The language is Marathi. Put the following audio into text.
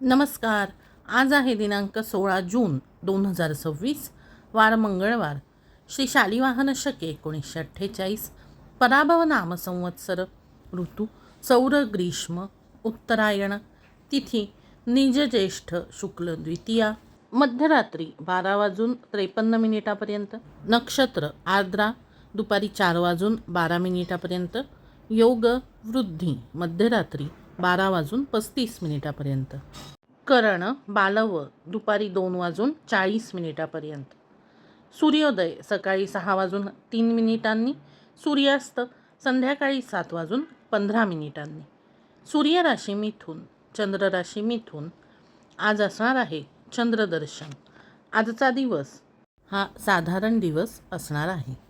नमस्कार. आज आहे दिनांक 16 जून 2026, वार मंगळवार. श्री शालिवाहन शके 1948. पराभव नाम संवत्सर. ऋतू सौर ग्रीष्म उत्तरायण. तिथी निज ज्येष्ठ शुक्ल द्वितीया. मध्यरात्री 12:53 नक्षत्र आर्द्रा दुपारी 4:12 योग वृद्धी मध्यरात्री 12:35 करण बालव दुपारी 2:40 सूर्योदय सकाळी 6:03 सूर्यास्त संध्याकाळी 7:15 सूर्यराशी मिथुन चंद्र राशी मिथुन. आज असणार आहे चंद्रदर्शन. आजचा दिवस हा साधारण दिवस असणार आहे.